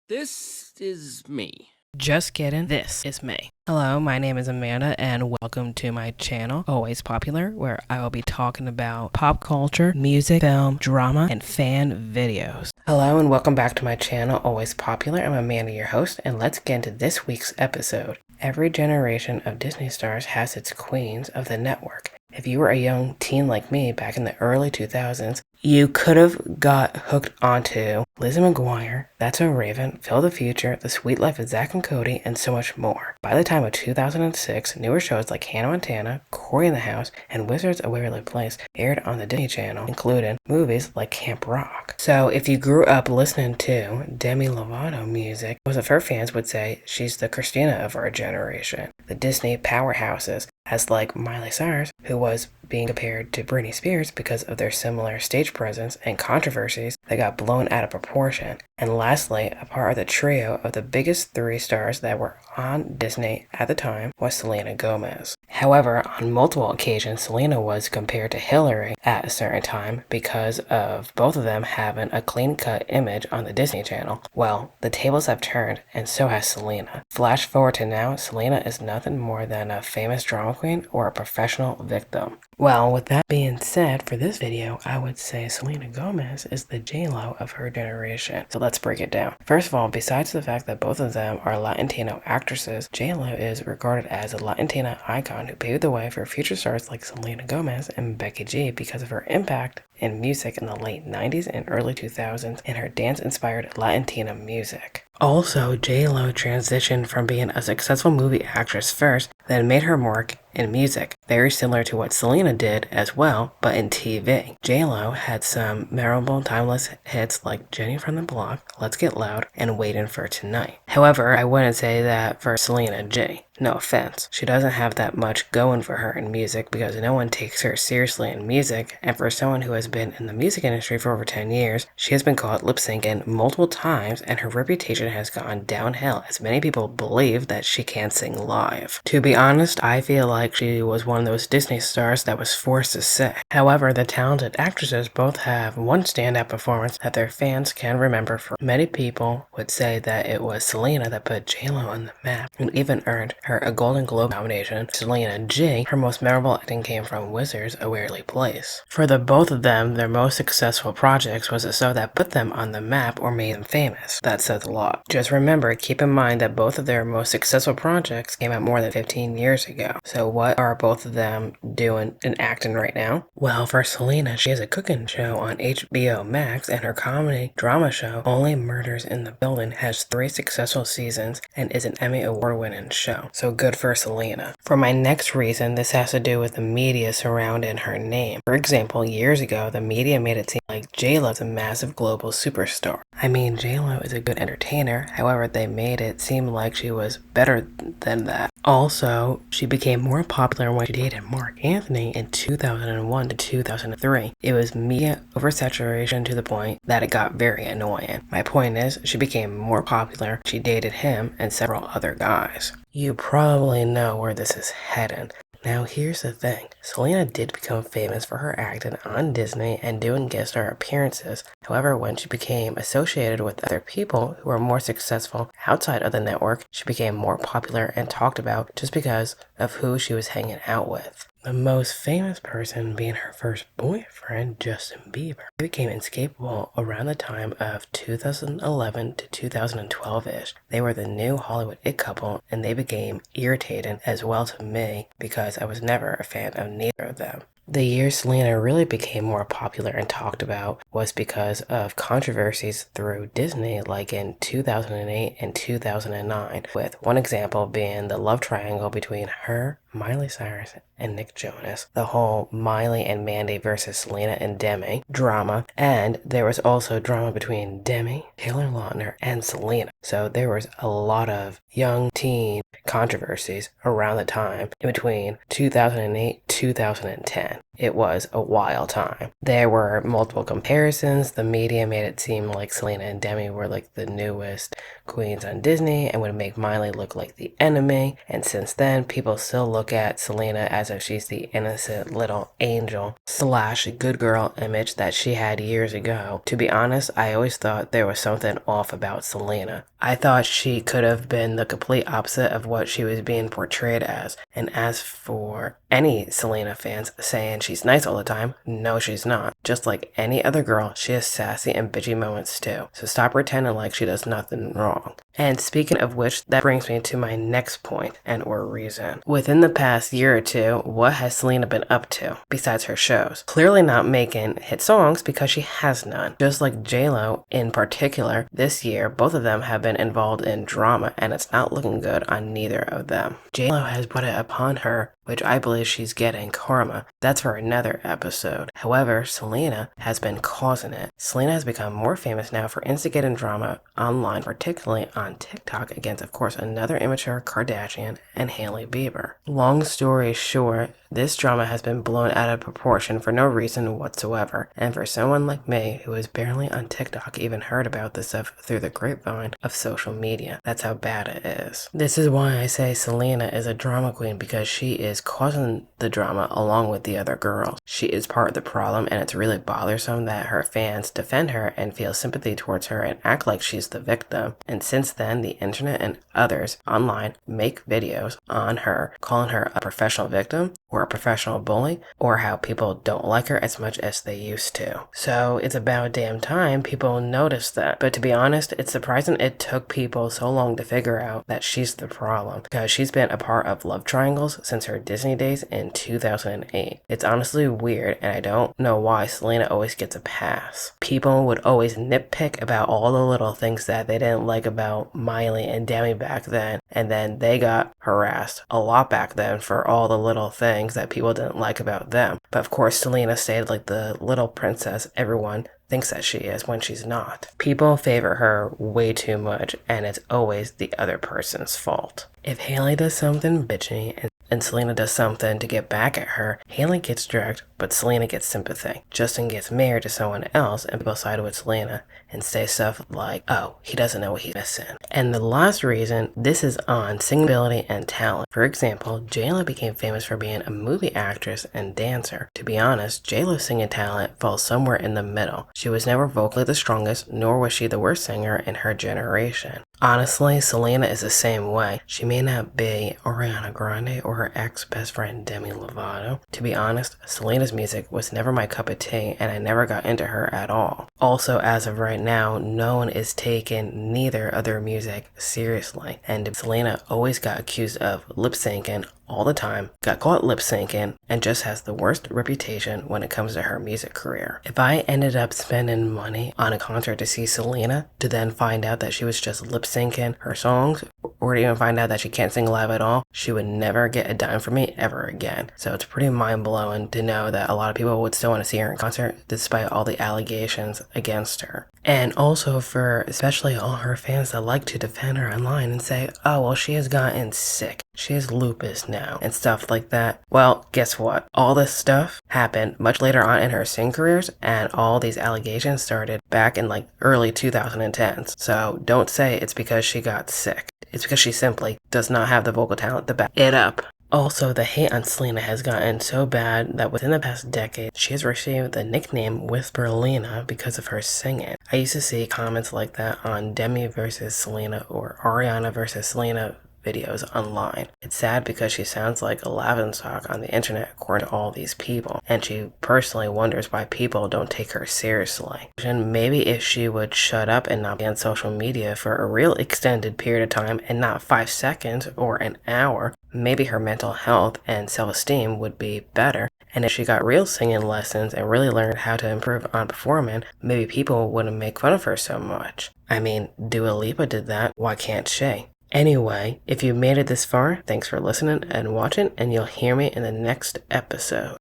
This is me. Just kidding, this is me. Hello, my name is Amanda and welcome to my channel, Always Popular, where I will be talking about pop culture, music, film, drama, and fan videos. Hello and welcome back to my channel, Always Popular. I'm Amanda, your host, and let's get into this week's episode. Every generation of Disney stars has its queens of the network. If you were a young teen like me back in the early 2000s, you could have got hooked onto Lizzie McGuire, That's So Raven, Phil the Future, The Sweet Life of Zack and Cody, and so much more. By the time of 2006, newer shows like Hannah Montana, Cory in the House, and Wizards of Waverly Place aired on the Disney Channel, including movies like Camp Rock. So if you grew up listening to Demi Lovato music, most of her fans would say she's the Christina of our generation. The Disney powerhouses, as like Miley Cyrus, who was being compared to Britney Spears because of their similar stage presence and controversies that got blown out of proportion. And lastly, a part of the trio of the biggest three stars that were on Disney at the time was Selena Gomez. However, on multiple occasions, Selena was compared to Hillary at a certain time because of both of them having a clean-cut image on the Disney Channel. Well, the tables have turned, and so has Selena. Flash forward to now, Selena is nothing more than a famous drama queen or a professional victim. Well, with that being said, for this video, I would say Selena Gomez is the J-Lo of her generation. So let's break it down. First of all, besides the fact that both of them are Latino actresses, J-Lo is regarded as a Latina icon who paved the way for future stars like Selena Gomez and Becky G because of her impact in music in the late 90s and early 2000s and her dance-inspired Latina music. Also, J-Lo transitioned from being a successful movie actress first, then made her mark in music, very similar to what Selena did as well, but in TV. J-Lo had some memorable timeless hits like Jenny from the Block, Let's Get Loud, and Waiting for Tonight. However, I wouldn't say that for Selena G. No offense. She doesn't have that much going for her in music because no one takes her seriously in music, and for someone who has been in the music industry for over 10 years, she has been caught lip-syncing multiple times and her reputation has gone downhill as many people believe that she can't sing live. To be honest, I feel like she was one of those Disney stars that was forced to sing. However, the talented actresses both have one standout performance that their fans can remember. For many people would say that it was Selena that put J-Lo on the map and even earned her a Golden Globe nomination. Selena G, her most memorable acting came from Wizards of Waverly Place. For the both of them, their most successful projects was a show that put them on the map or made them famous. That says a lot. Just remember, keep in mind that both of their most successful projects came out more than 15 years ago. So what are both of them doing and acting right now? Well, for Selena, she has a cooking show on HBO Max, and her comedy drama show, Only Murders in the Building, has 3 successful seasons and is an Emmy Award-winning show. So good for Selena. For my next reason, this has to do with the media surrounding her name. For example, years ago, the media made it seem like J-Lo is a massive global superstar. I mean, J-Lo is a good entertainer, however, they made it seem like she was better than that. Also, she became more popular when she dated Mark Anthony in 2001 to 2003. It was media oversaturation to the point that it got very annoying. My point is, she became more popular, she dated him and several other guys. You probably know where this is heading. Now here's the thing, Selena did become famous for her acting on Disney and doing guest star appearances. However, when she became associated with other people who were more successful outside of the network, she became more popular and talked about just because of who she was hanging out with. The most famous person being her first boyfriend, Justin Bieber. He became inescapable around the time of 2011 to 2012-ish. They were the new Hollywood it couple, and they became irritating as well to me because I was never a fan of neither of them. The year Selena really became more popular and talked about was because of controversies through Disney, like in 2008 and 2009, with one example being the love triangle between her, Miley Cyrus, and Nick Jonas, the whole Miley and Mandy versus Selena and Demi drama, and there was also drama between Demi, Taylor Lautner, and Selena. So there was a lot of young teen controversies around the time in between 2008 2010. It was a wild time. There were multiple comparisons. The media made it seem like Selena and Demi were like the newest queens on Disney and would make Miley look like the enemy. And since then, people still look at Selena as if she's the innocent little angel slash good girl image that she had years ago. To be honest, I always thought there was something off about Selena. I thought she could have been the complete opposite of what she was being portrayed as. And as for any Selena fans saying she's nice all the time, no, she's not. Just like any other girl, she has sassy and bitchy moments too. So stop pretending like she does nothing wrong. And speaking of which, that brings me to my next point and or reason. Within the past year or two, what has Selena been up to besides her shows? Clearly not making hit songs because she has none. Just like J-Lo in particular, this year both of them have been involved in drama and it's not looking good on neither of them. J-Lo has brought it upon her, which I believe she's getting karma. That's for another episode. However, Selena has been causing it. Selena has become more famous now for instigating drama online, particularly on TikTok against, of course, another immature Kardashian and Hailey Bieber. Long story short, this drama has been blown out of proportion for no reason whatsoever, and for someone like me who is barely on TikTok even heard about this stuff through the grapevine of social media. That's how bad it is. This is why I say Selena is a drama queen, because she is causing the drama along with the other girls. She is part of the problem, and it's really bothersome that her fans defend her and feel sympathy towards her and act like she's the victim. And since then, the internet and others online make videos on her, calling her a professional victim or a professional bully, or how people don't like her as much as they used to. So it's about damn time people notice that. But to be honest, it's surprising it took people so long to figure out that she's the problem, because she's been a part of love triangles since her Disney days in 2008. It's honestly weird, and I don't know why Selena always gets a pass. People would always nitpick about all the little things that they didn't like about Miley and Demi back then, and then they got harassed a lot back then for all the little things that people didn't like about them. But of course, Selena stayed like the little princess everyone thinks that she is when she's not. People favor her way too much, and it's always the other person's fault. If Hailey does something bitchy and Selena does something to get back at her, Hailey gets dragged, but Selena gets sympathy. Justin gets married to someone else, and people side with Selena and say stuff like, oh, he doesn't know what he's missing. And the last reason, this is on singing ability and talent. For example, J-Lo became famous for being a movie actress and dancer. To be honest, J-Lo's singing talent falls somewhere in the middle. She was never vocally the strongest, nor was she the worst singer in her generation. Honestly, Selena is the same way. She may not be Ariana Grande or her ex-best friend Demi Lovato. To be honest, Selena's music was never my cup of tea, and I never got into her at all. Also, as of right now, no one is taking neither of their music seriously, and Selena always got accused of lip-syncing all the time, got caught lip-syncing, and just has the worst reputation when it comes to her music career. If I ended up spending money on a concert to see Selena, to then find out that she was just lip-syncing her songs, or to even find out that she can't sing live at all, she would never get a dime from me ever again. So it's pretty mind-blowing to know that a lot of people would still want to see her in concert despite all the allegations against her. And also for especially all her fans that like to defend her online and say, oh, well, she has gotten sick. She has lupus now and stuff like that. Well, guess what? All this stuff happened much later on in her singing careers, and all these allegations started back in like early 2010s. So don't say it's because she got sick. It's because she simply does not have the vocal talent to back it up. Also, the hate on Selena has gotten so bad that within the past decade, she has received the nickname Whisperlina because of her singing. I used to see comments like that on Demi versus Selena or Ariana versus Selena videos online. It's sad because she sounds like a laughingstock on the internet according to all these people, and she personally wonders why people don't take her seriously. And maybe if she would shut up and not be on social media for a real extended period of time and not 5 seconds or an hour, maybe her mental health and self-esteem would be better. And if she got real singing lessons and really learned how to improve on performing, maybe people wouldn't make fun of her so much. I mean, Dua Lipa did that, why can't she? Anyway, if you made it this far, thanks for listening and watching, and you'll hear me in the next episode.